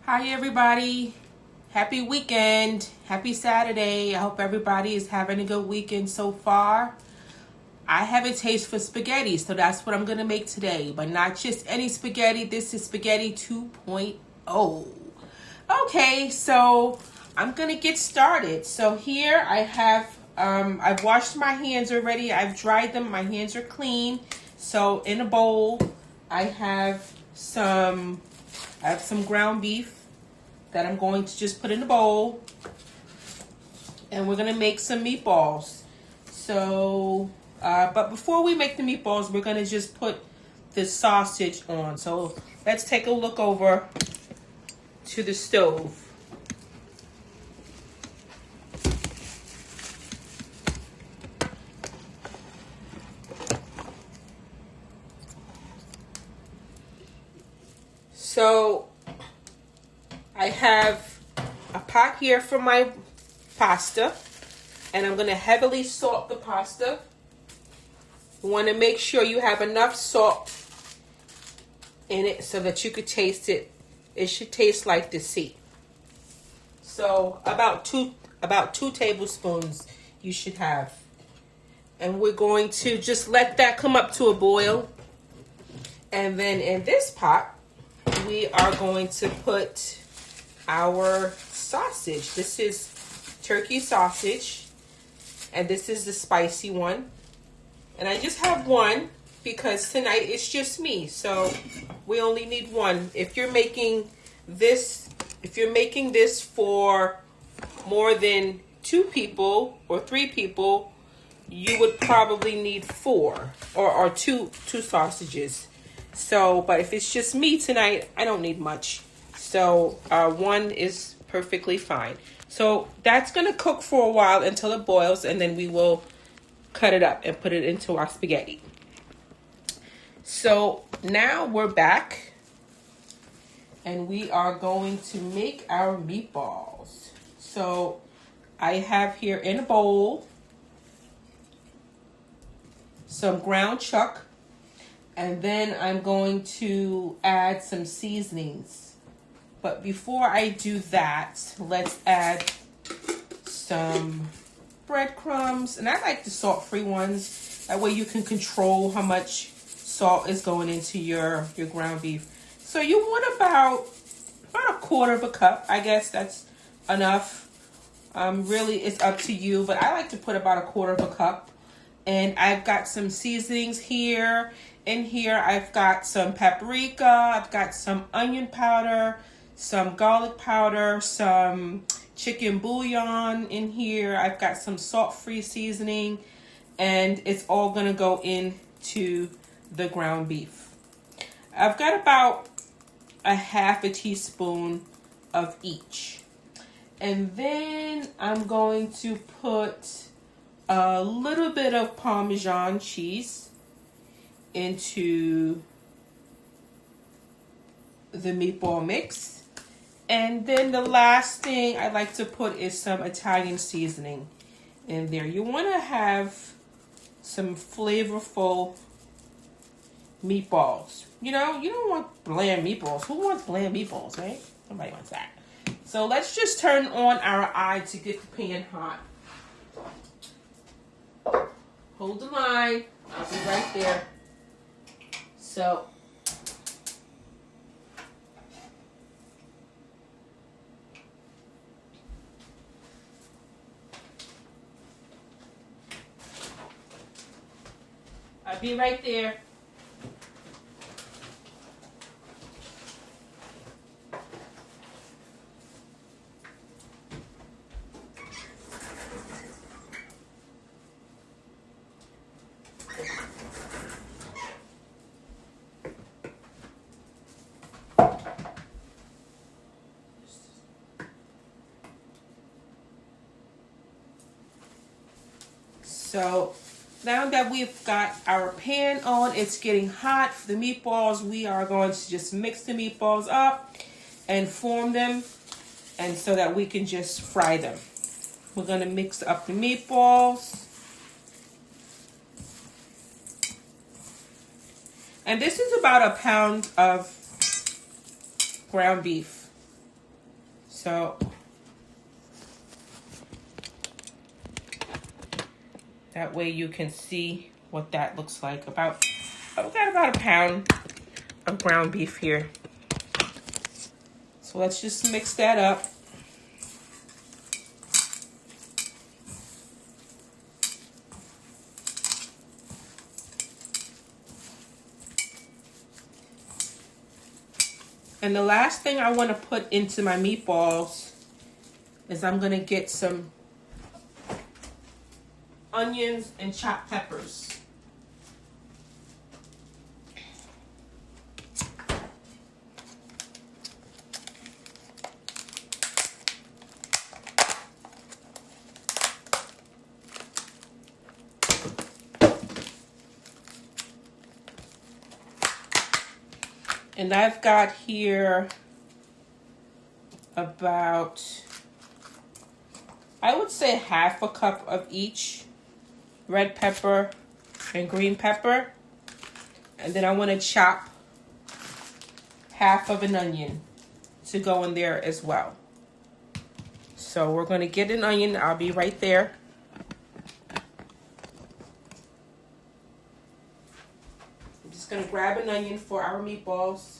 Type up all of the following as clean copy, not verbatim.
Hi everybody. Happy weekend. Happy Saturday. I hope everybody is having a good weekend so far. I have a taste for spaghetti, so that's what I'm going to make today. But not just any spaghetti. This is spaghetti 2.0. Okay, so I'm going to get started. So here I have, I've washed my hands already. I've dried them. My hands are clean. So in a bowl, I have some ground beef that I'm going to just put in a bowl, and we're gonna make some meatballs. So, but before we make the meatballs, we're gonna just put the sausage on. So let's take a look over to the stove. So I have a pot here for my pasta, and I'm going to heavily salt the pasta. You want to make sure you have enough salt in it so that you could taste it. It should taste like the sea. So about two tablespoons you should have. And we're going to just let that come up to a boil. And then in this pot, we are going to put our sausage. This is turkey sausage, and this is the spicy one. And I just have one because tonight it's just me, so we only need one. If you're making this for more than 2 people or 3 people, you would probably need 4 or two sausages. So, but if it's just me tonight, I don't need much. So, 1 is perfectly fine. So, that's going to cook for a while until it boils, and then we will cut it up and put it into our spaghetti. So, now we're back, and we are going to make our meatballs. So, I have here in a bowl some ground chuck. And then I'm going to add some seasonings. But before I do that, let's add some breadcrumbs. And I like the salt-free ones. That way you can control how much salt is going into your ground beef. So you want about a quarter of a cup. I guess that's enough. Really, it's up to you. But I like to put about a quarter of a cup. And I've got some seasonings here. In here, I've got some paprika, I've got some onion powder, some garlic powder, some chicken bouillon in here. I've got some salt-free seasoning, and it's all gonna go into the ground beef. I've got about a half a teaspoon of each. And then I'm going to put a little bit of Parmesan cheese into the meatball mix. And then the last thing I like to put is some Italian seasoning in there. You want to have some flavorful meatballs. You know, you don't want bland meatballs. Who wants bland meatballs, right? Nobody wants that. So let's just turn on our eye to get the pan hot. Hold the line. I'll be right there. So, I'll be right there. So now that we've got our pan on, it's getting hot for the meatballs. We are going to just mix the meatballs up and form them, and so that we can just fry them. We're going to mix up the meatballs. And this is about a pound of ground beef. So that way you can see what that looks like. I've got about a pound of ground beef here. So let's just mix that up. And the last thing I want to put into my meatballs is I'm going to get some onions and chopped peppers. And I've got here about, I would say, half a cup of each red pepper and green pepper. And then I want to chop half of an onion to go in there as well. So we're going to get an onion. I'll be right there. I'm just going to grab an onion for our meatballs.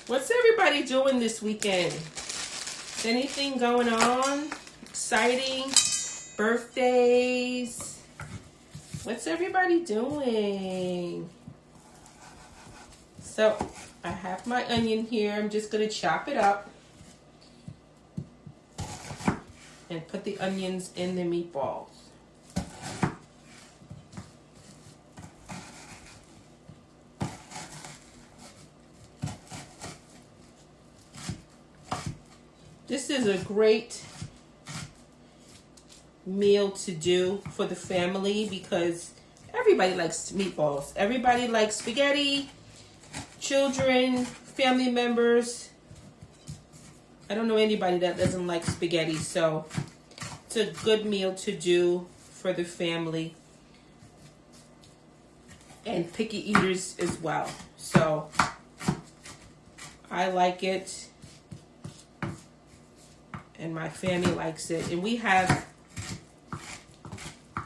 What's everybody doing this weekend? Is anything going on? Exciting? Birthdays? What's everybody doing? So I have my onion here. I'm just going to chop it up and put the onions in the meatballs. This is a great meal to do for the family because everybody likes meatballs. Everybody likes spaghetti, children, family members. I don't know anybody that doesn't like spaghetti, so it's a good meal to do for the family and picky eaters as well. So I like it. And my family likes it. And we have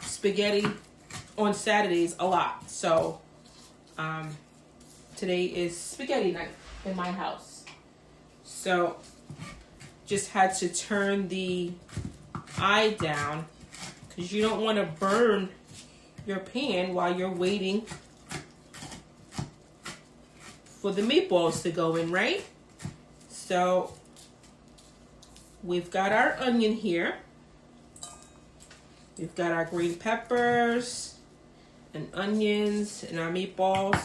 spaghetti on Saturdays a lot. So today is spaghetti night in my house. So just had to turn the eye down because you don't want to burn your pan while you're waiting for the meatballs to go in, right? So we've got our onion here. We've got our green peppers and onions and our meatballs.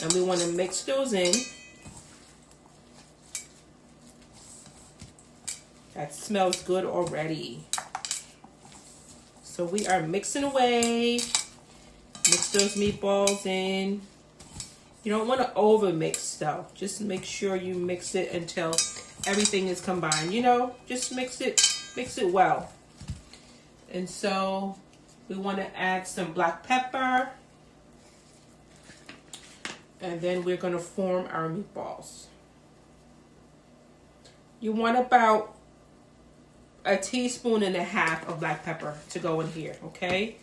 And we want to mix those in. That smells good already. So we are mixing away. Mix those meatballs in. You don't want to over mix though. Just make sure you mix it until everything is combined, you know, just mix it well. And so we want to add some black pepper. And then we're going to form our meatballs. You want about 1.5 teaspoons of black pepper to go in here, okay?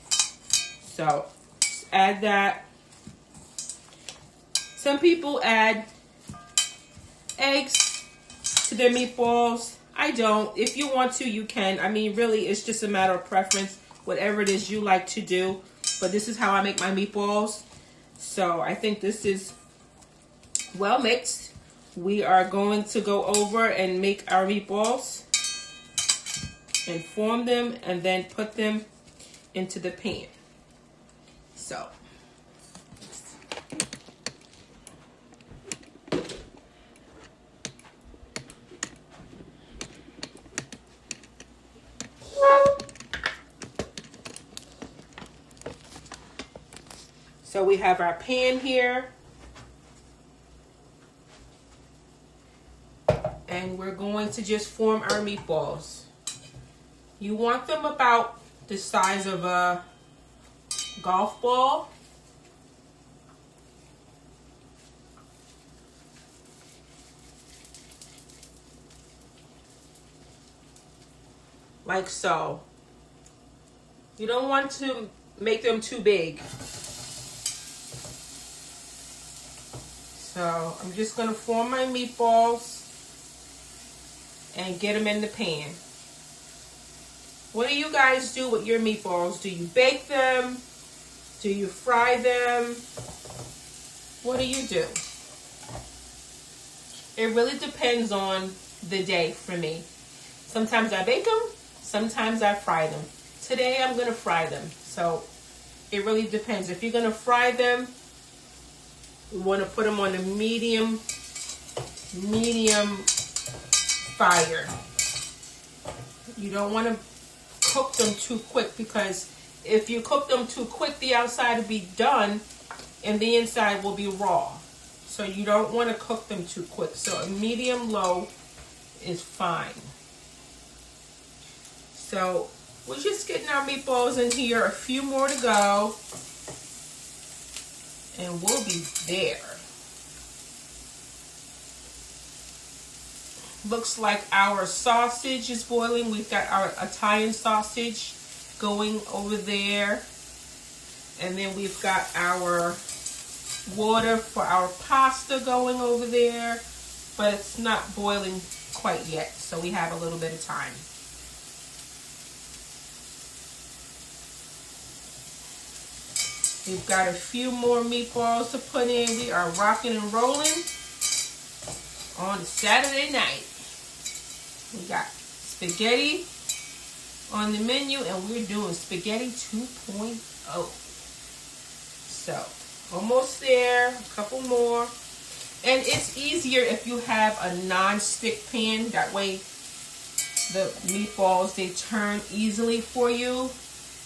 So just add that. Some people add eggs to their meatballs. I don't. If you want to, you can. I mean, really, it's just a matter of preference. Whatever it is you like to do. But this is how I make my meatballs. So I think this is well mixed. We are going to go over and make our meatballs and form them and then put them into the pan. So we have our pan here. And we're going to just form our meatballs. You want them about the size of a golf ball. Like so. You don't want to make them too big. So I'm just going to form my meatballs and get them in the pan. What do you guys do with your meatballs? Do you bake them? Do you fry them? What do you do? It really depends on the day for me. Sometimes I bake them, sometimes I fry them. Today I'm going to fry them. So it really depends. If you're going to fry them, you want to put them on a medium fire. You don't want to cook them too quick, because if you cook them too quick, the outside will be done and the inside will be raw. So you don't want to cook them too quick. So a medium low is fine. So we're just getting our meatballs in here. A few more to go. And we'll be there. Looks like our sausage is boiling. We've got our Italian sausage going over there. And then we've got our water for our pasta going over there. But it's not boiling quite yet, so we have a little bit of time. We've got a few more meatballs to put in. We are rocking and rolling on Saturday night. We got spaghetti on the menu, and we're doing spaghetti 2.0. So, almost there. A couple more. And it's easier if you have a non-stick pan. That way, the meatballs, they turn easily for you.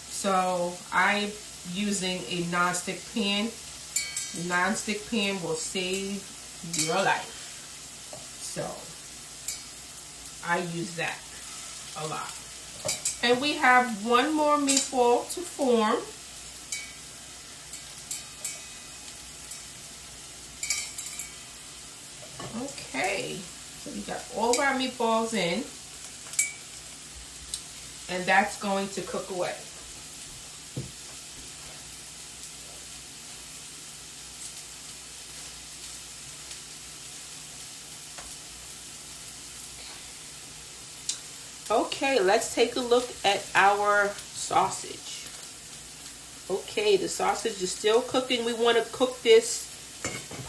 So, I'm using a non-stick pan. The non-stick pan will save your life. So I use that a lot. And we have one more meatball to form. Okay, so we got all of our meatballs in, and that's going to cook away. Okay, let's take a look at our sausage. Okay, the sausage is still cooking. We want to cook this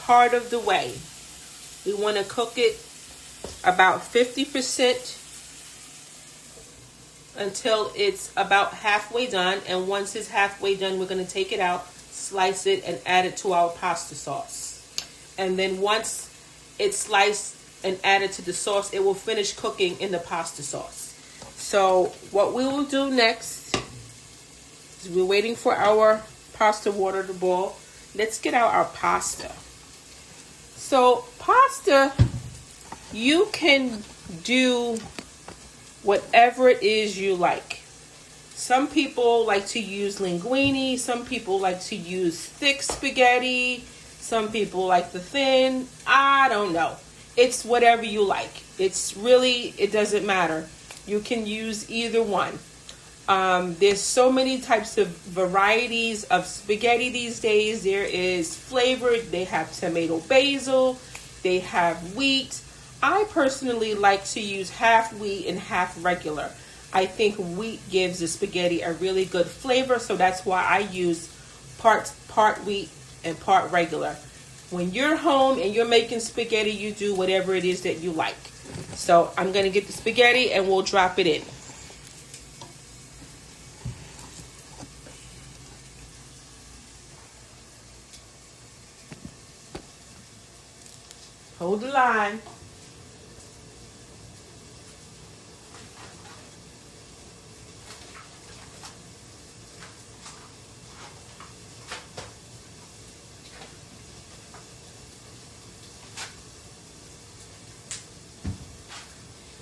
part of the way. We want to cook it about 50% until it's about halfway done. And once it's halfway done, we're going to take it out, slice it, and add it to our pasta sauce. And then once it's sliced and added to the sauce, it will finish cooking in the pasta sauce. So what we will do next is we're waiting for our pasta water to boil. Let's get out our pasta. So pasta, you can do whatever it is you like. Some people like to use linguine. Some people like to use thick spaghetti. Some people like the thin. I don't know. It's whatever you like. It's really, it doesn't matter. You can use either one. There's so many types of varieties of spaghetti these days. There is flavored. They have tomato basil. They have wheat. I personally like to use half wheat and half regular. I think wheat gives the spaghetti a really good flavor, so that's why I use part wheat and part regular. When you're home and you're making spaghetti, you do whatever it is that you like. So I'm going to get the spaghetti and we'll drop it in. Hold the line.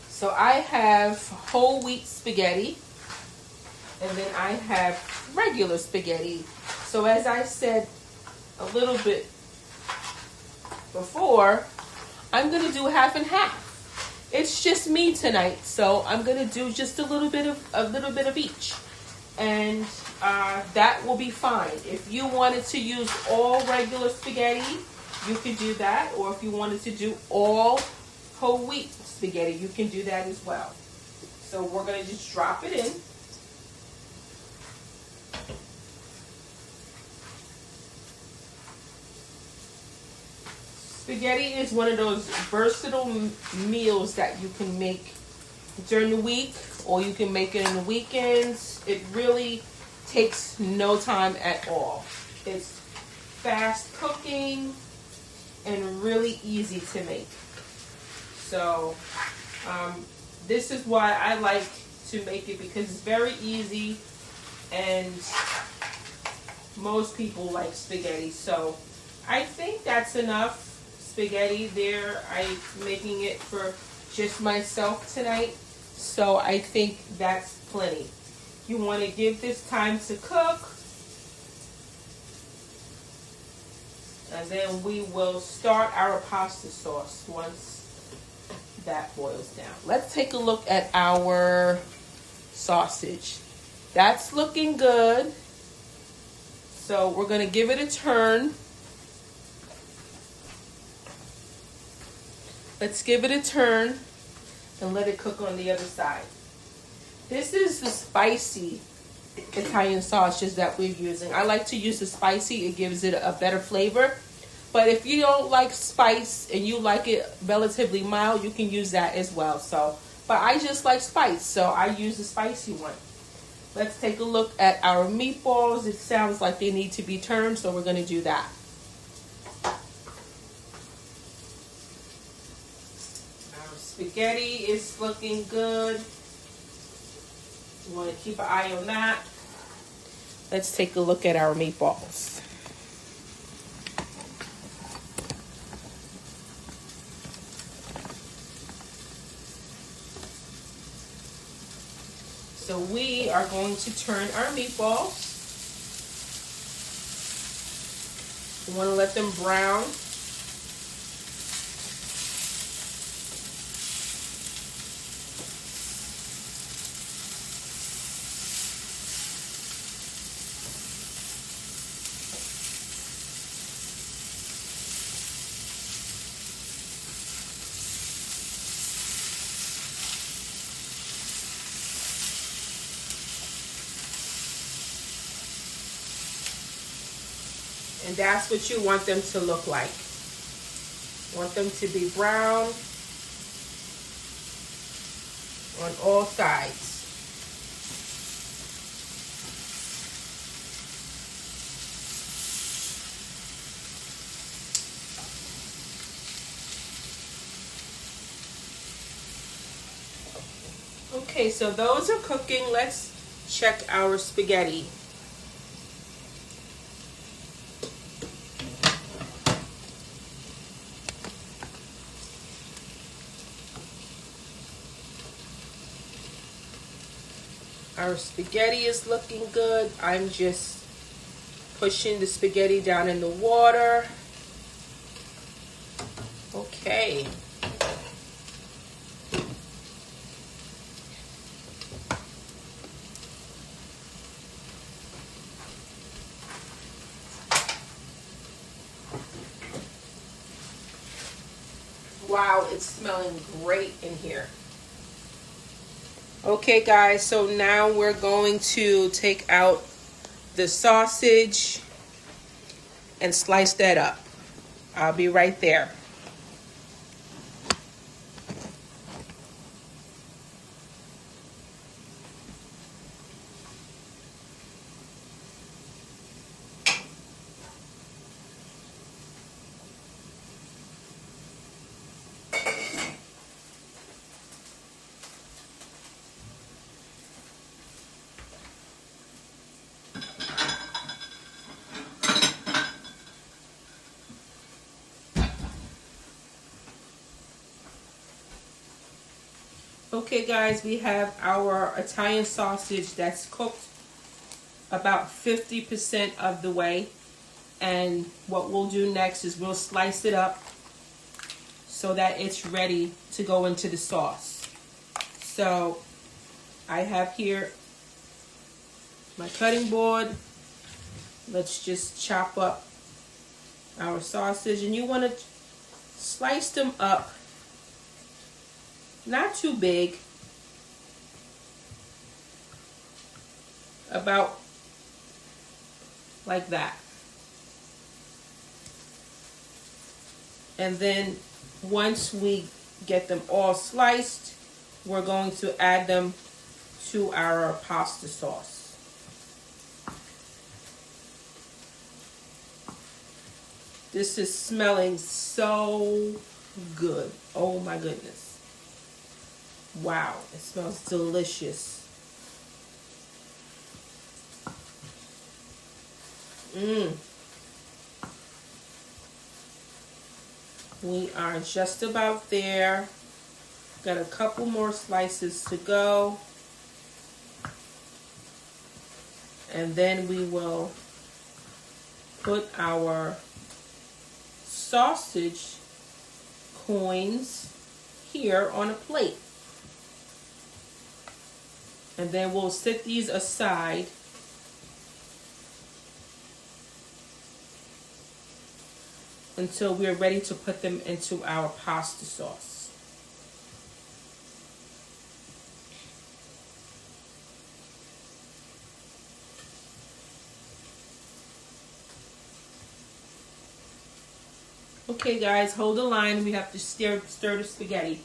So I have whole wheat spaghetti. And then I have regular spaghetti. So as I said a little bit before, I'm gonna do half and half. It's just me tonight, so I'm gonna do just a little bit of each, and that will be fine. If you wanted to use all regular spaghetti, you could do that, or if you wanted to do all whole wheat spaghetti, you can do that as well. So we're gonna just drop it in. Spaghetti is one of those versatile meals that you can make during the week, or you can make it in the weekends. It really takes no time at all. It's fast cooking and really easy to make. So this is why I like to make it, because it's very easy and most people like spaghetti. So I think that's enough spaghetti there. I'm making it for just myself tonight, so I think that's plenty. You want to give this time to cook, and then we will start our pasta sauce once that boils down. Let's take a look at our sausage. That's looking good, so we're going to give it a turn. Let's give it a turn and let it cook on the other side. This is the spicy Italian sausages that we're using. I like to use the spicy. It gives it a better flavor. But if you don't like spice and you like it relatively mild, you can use that as well. So, but I just like spice, so I use the spicy one. Let's take a look at our meatballs. It sounds like they need to be turned, so we're going to do that. Spaghetti is looking good. You want to keep an eye on that. Let's take a look at our meatballs. So we are going to turn our meatballs. We want to let them brown. And that's what you want them to look like. You want them to be brown on all sides. Okay, so those are cooking. Let's check our spaghetti. Our spaghetti is looking good. I'm just pushing the spaghetti down in the water. Okay. Wow, it's smelling great in here. Okay guys, so now we're going to take out the sausage and slice that up. I'll be right there. Okay guys, we have our Italian sausage that's cooked about 50% of the way. And what we'll do next is we'll slice it up so that it's ready to go into the sauce. So I have here my cutting board. Let's just chop up our sausage, and you want to slice them up, not too big, about like that. And then once we get them all sliced, we're going to add them to our pasta sauce. This is smelling so good. Oh my goodness. Wow, it smells delicious. We are just about there. Got a couple more slices to go. And then we will put our sausage coins here on a plate. And then we'll set these aside until we're ready to put them into our pasta sauce. Okay guys, hold the line. We have to stir the spaghetti.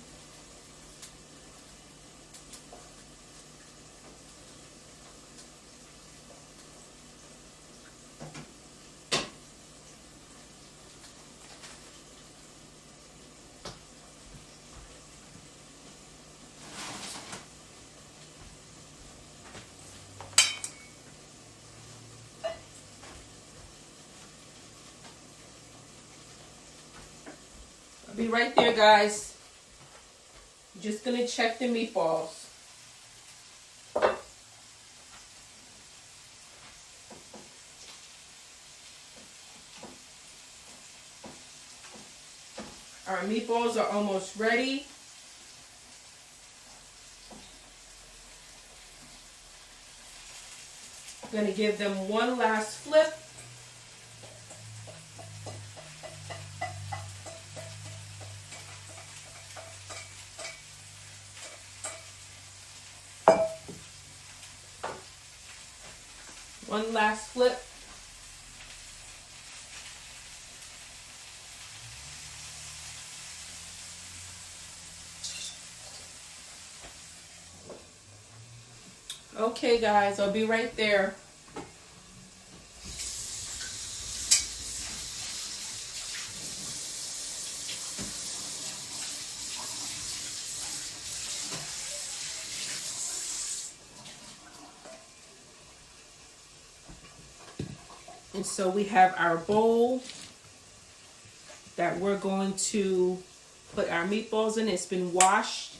I'll be right there, guys. Just gonna check the meatballs. Our meatballs are almost ready. I'm gonna give them one last flip. One last flip. Okay guys, I'll be right there. And so we have our bowl that we're going to put our meatballs in. It's been washed.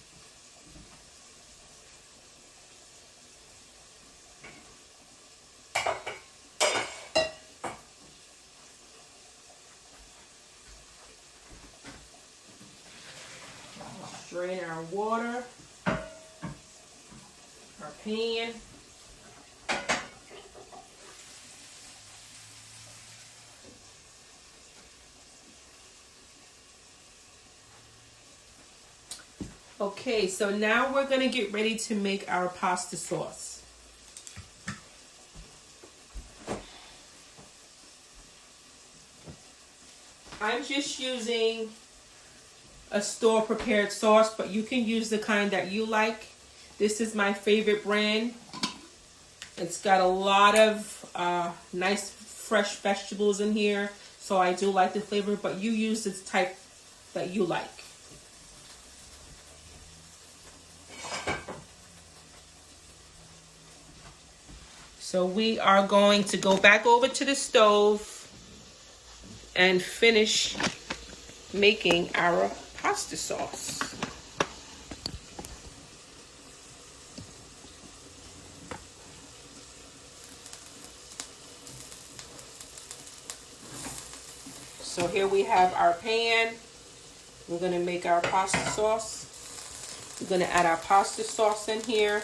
Drain our water, our pan. Okay, so now we're going to get ready to make our pasta sauce. I'm just using a store prepared sauce, but you can use the kind that you like. This is my favorite brand. It's got a lot of nice fresh vegetables in here, so I do like the flavor, but you use the type that you like. So we are going to go back over to the stove and finish making our pasta sauce. So here we have our pan. We're going to make our pasta sauce. We're going to add our pasta sauce in here.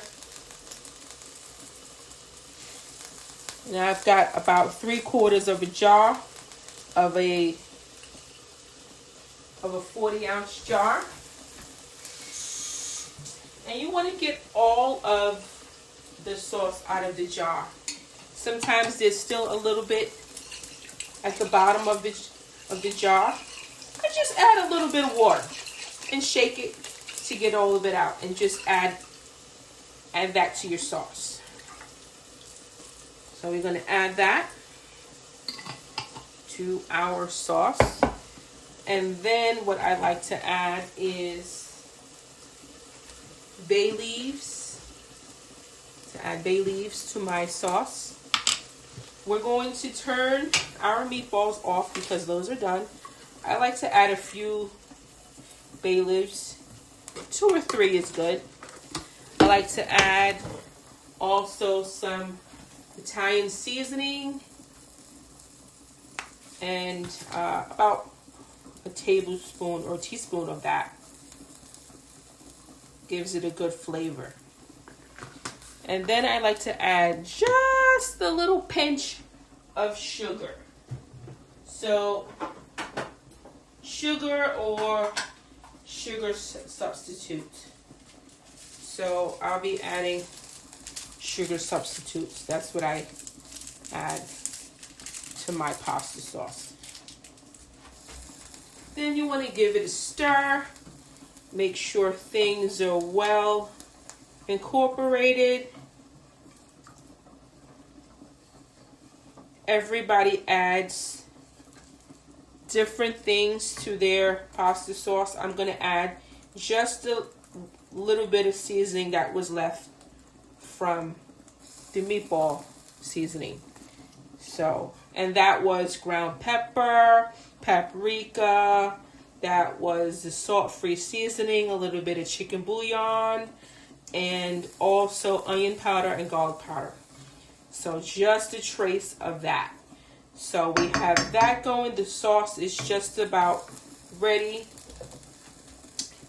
Now I've got about 3/4 of a jar of a 40-ounce jar. And you want to get all of the sauce out of the jar. Sometimes there's still a little bit at the bottom of the jar. And just add a little bit of water and shake it to get all of it out. And just add that to your sauce. So we're going to add that to our sauce. And then what I like to add is bay leaves. To add bay leaves to my sauce. We're going to turn our meatballs off because those are done. I like to add a few bay leaves. 2 or 3 is good. I like to add also some Italian seasoning and about a tablespoon or teaspoon of that. Gives it a good flavor. And then I like to add just a little pinch of sugar. So sugar or sugar substitute. So I'll be adding sugar substitutes. That's what I add to my pasta sauce. Then you want to give it a stir. Make sure things are well incorporated. Everybody adds different things to their pasta sauce. I'm going to add just a little bit of seasoning that was left from the meatball seasoning. So, and that was ground pepper, paprika, that was the salt-free seasoning, a little bit of chicken bouillon, and also onion powder and garlic powder. So just a trace of that. So we have that going. The sauce is just about ready.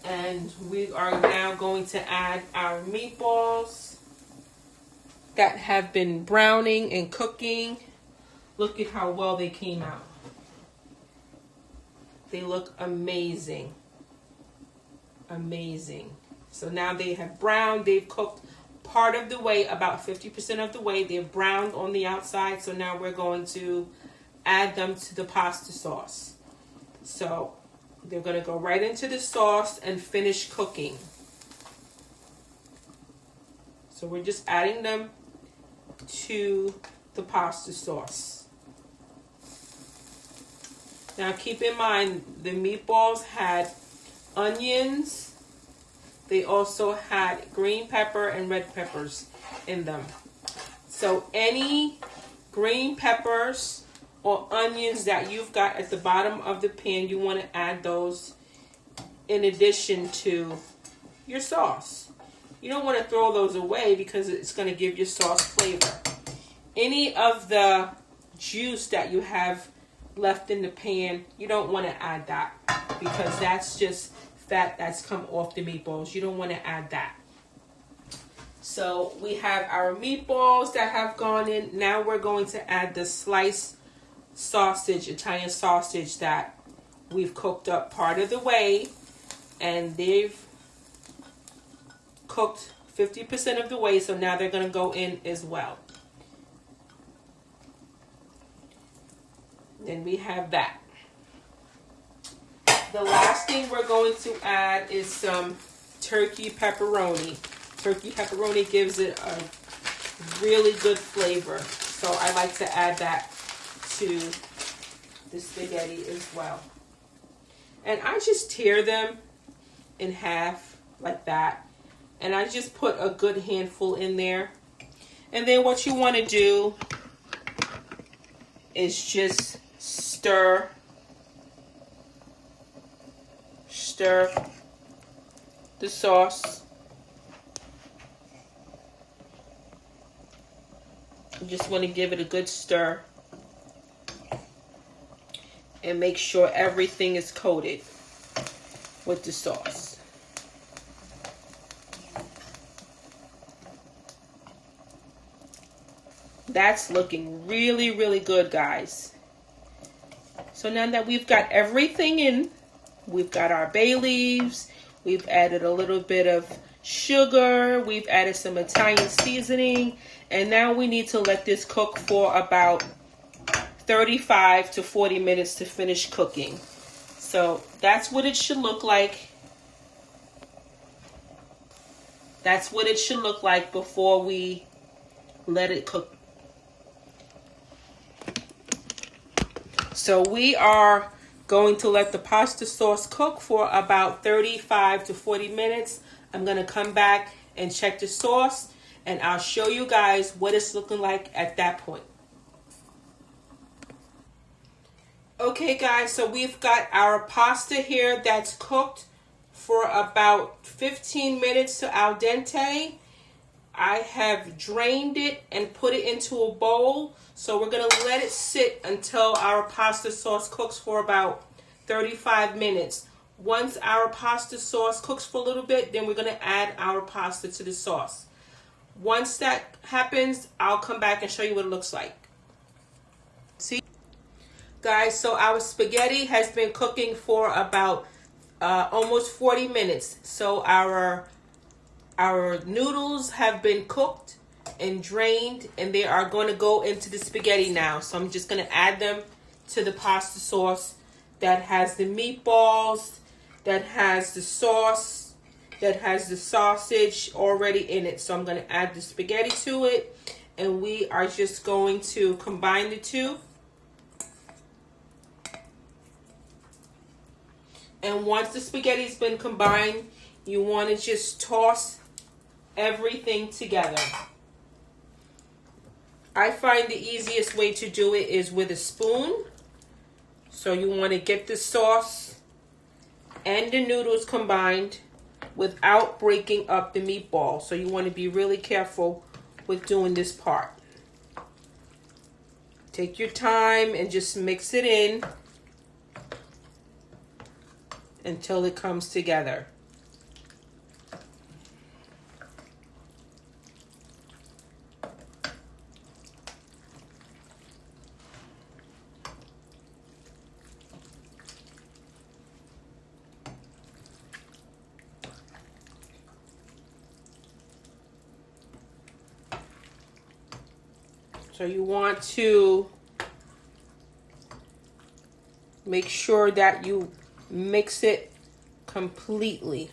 And we are now going to add our meatballs that have been browning and cooking. Look at how well they came out. They look amazing. Amazing. So now they have browned. They've cooked part of the way, about 50% of the way. They're browned on the outside. So now we're going to add them to the pasta sauce. So they're going to go right into the sauce and finish cooking. So we're just adding them to the pasta sauce. Now keep in mind, the meatballs had onions. They also had green pepper and red peppers in them. So any green peppers or onions that you've got at the bottom of the pan, you want to add those in addition to your sauce. You don't want to throw those away because it's going to give your sauce flavor. Any of the juice that you have left in the pan, you don't want to add that because that's just fat that's come off the meatballs. You don't want to add that. So we have our meatballs that have gone in. Now we're going to add the sliced sausage, Italian sausage that we've cooked up part of the way, and they've cooked 50% of the way, so now they're going to go in as well. Then we have that. The last thing we're going to add is some turkey pepperoni. Turkey pepperoni gives it a really good flavor. So I like to add that to the spaghetti as well. And I just tear them in half like that. And I just put a good handful in there. And then what you want to do is just stir the sauce. You just want to give it a good stir. and make sure everything is coated with the sauce. That's looking really, really good, guys. So now that we've got everything in, we've got our bay leaves, we've added a little bit of sugar, we've added some Italian seasoning, and now we need to let this cook for about 35 to 40 minutes to finish cooking. So that's what it should look like. That's what it should look like before we let it cook. So we are going to let the pasta sauce cook for about 35 to 40 minutes. I'm going to come back and check the sauce, and I'll show you guys what it's looking like at that point. Okay, guys, so we've got our pasta here that's cooked for about 15 minutes to al dente. I have drained it and put it into a bowl. So we're going to let it sit until our pasta sauce cooks for about 35 minutes. Once our pasta sauce cooks for a little bit, then we're going to add our pasta to the sauce. Once that happens, I'll come back and show you what it looks like. See? Guys, so our spaghetti has been cooking for about almost 40 minutes. So our noodles have been cooked and drained, and they are going to go into the spaghetti now. So I'm just going to add them to the pasta sauce that has the meatballs, that has the sauce, that has the sausage already in it. So I'm going to add the spaghetti to it, and we are just going to combine the two. And once the spaghetti's been combined, you want to just toss everything together. I find the easiest way to do it is with a spoon. So you want to get the sauce and the noodles combined without breaking up the meatball. So you want to be really careful with doing this part. Take your time and just mix it in until it comes together. So you want to make sure that you mix it completely.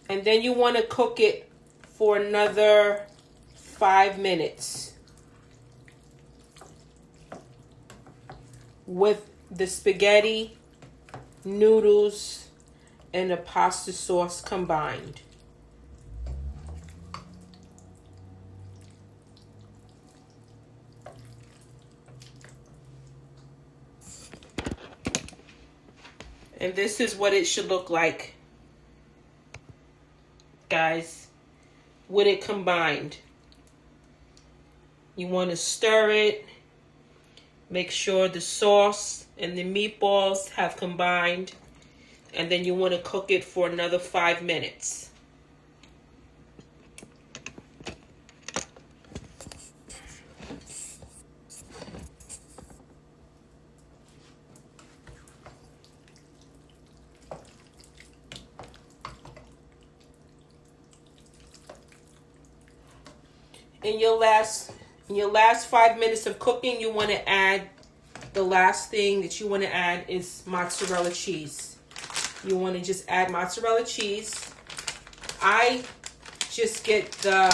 And then you want to cook it for another 5 minutes with the spaghetti, noodles, and the pasta sauce combined. And this is what it should look like, guys, with it combined. You want to stir it. Make sure the sauce and the meatballs have combined. And then you want to cook it for another 5 minutes. In your last 5 minutes of cooking, you want to add, the last thing that you want to add is mozzarella cheese. You want to just add mozzarella cheese. I just get the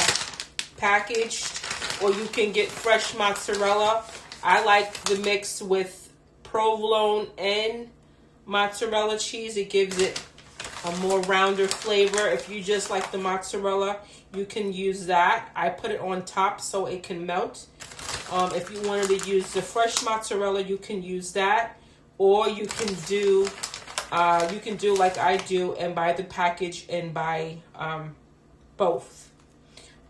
packaged, or you can get fresh mozzarella. I like the mix with provolone and mozzarella cheese. It gives it a more rounder flavor. If you just like the mozzarella, you can use that. I put it on top so it can melt. If you wanted to use the fresh mozzarella, you can use that, or you can do like I do and buy the package and buy both.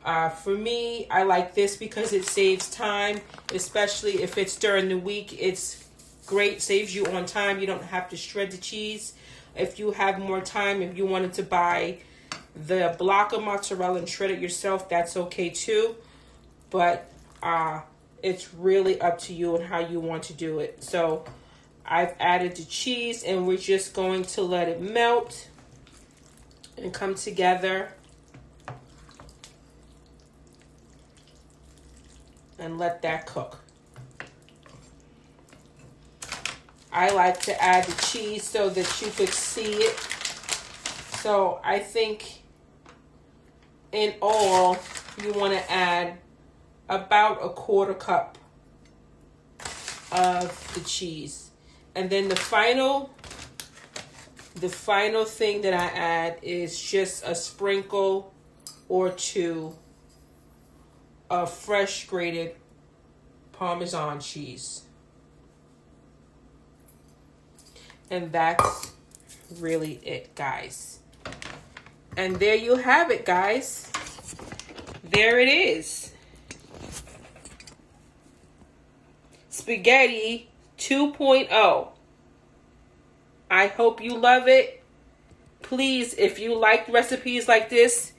For me, I like this because it saves time, especially if it's during the week. It's great, saves you on time. You don't have to shred the cheese. If you have more time, if you wanted to buy the block of mozzarella and shred it yourself, that's okay too. But it's really up to you and how you want to do it. So I've added the cheese and we're just going to let it melt and come together. And let that cook. I like to add the cheese so that you could see it. So I think in all, you want to add about a 1/4 cup of the cheese. And then the final thing that I add is just a sprinkle or two of fresh grated Parmesan cheese. And that's really it, guys. And there you have it, guys. There it is. Spaghetti 2.0. I hope you love it. Please, if you like recipes like this,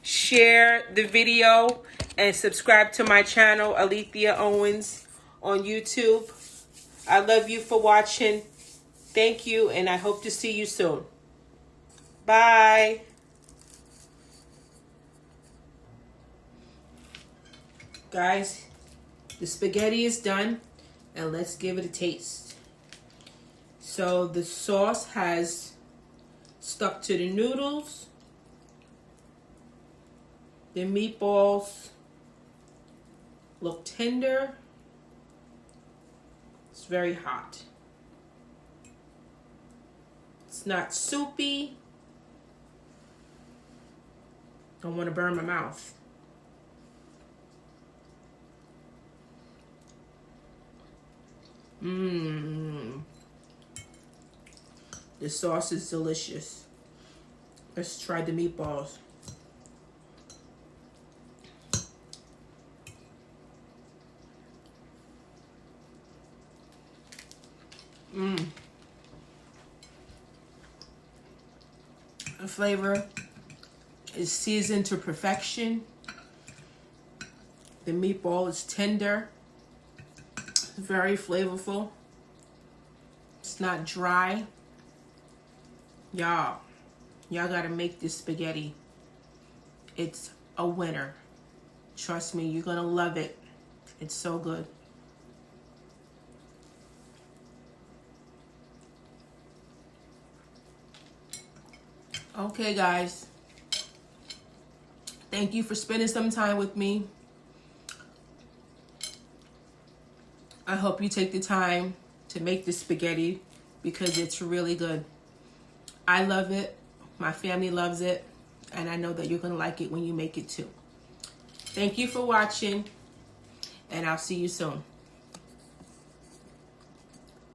share the video and subscribe to my channel, Alethea Owens, on YouTube. I love you for watching. Thank you, and I hope to see you soon. Bye. Guys, the spaghetti is done, and let's give it a taste. So the sauce has stuck to the noodles. The meatballs look tender. It's very hot. It's not soupy. Don't want to burn my mouth. The sauce is delicious. Let's try the meatballs. The flavor is seasoned to perfection. The meatball is tender, very flavorful. It's not dry. Y'all gotta make this spaghetti. It's a winner. Trust me, you're gonna love it. It's so good. Okay, guys. Thank you for spending some time with me. I hope you take the time to make this spaghetti because it's really good. I love it. My family loves it. And I know that you're going to like it when you make it too. Thank you for watching. And I'll see you soon.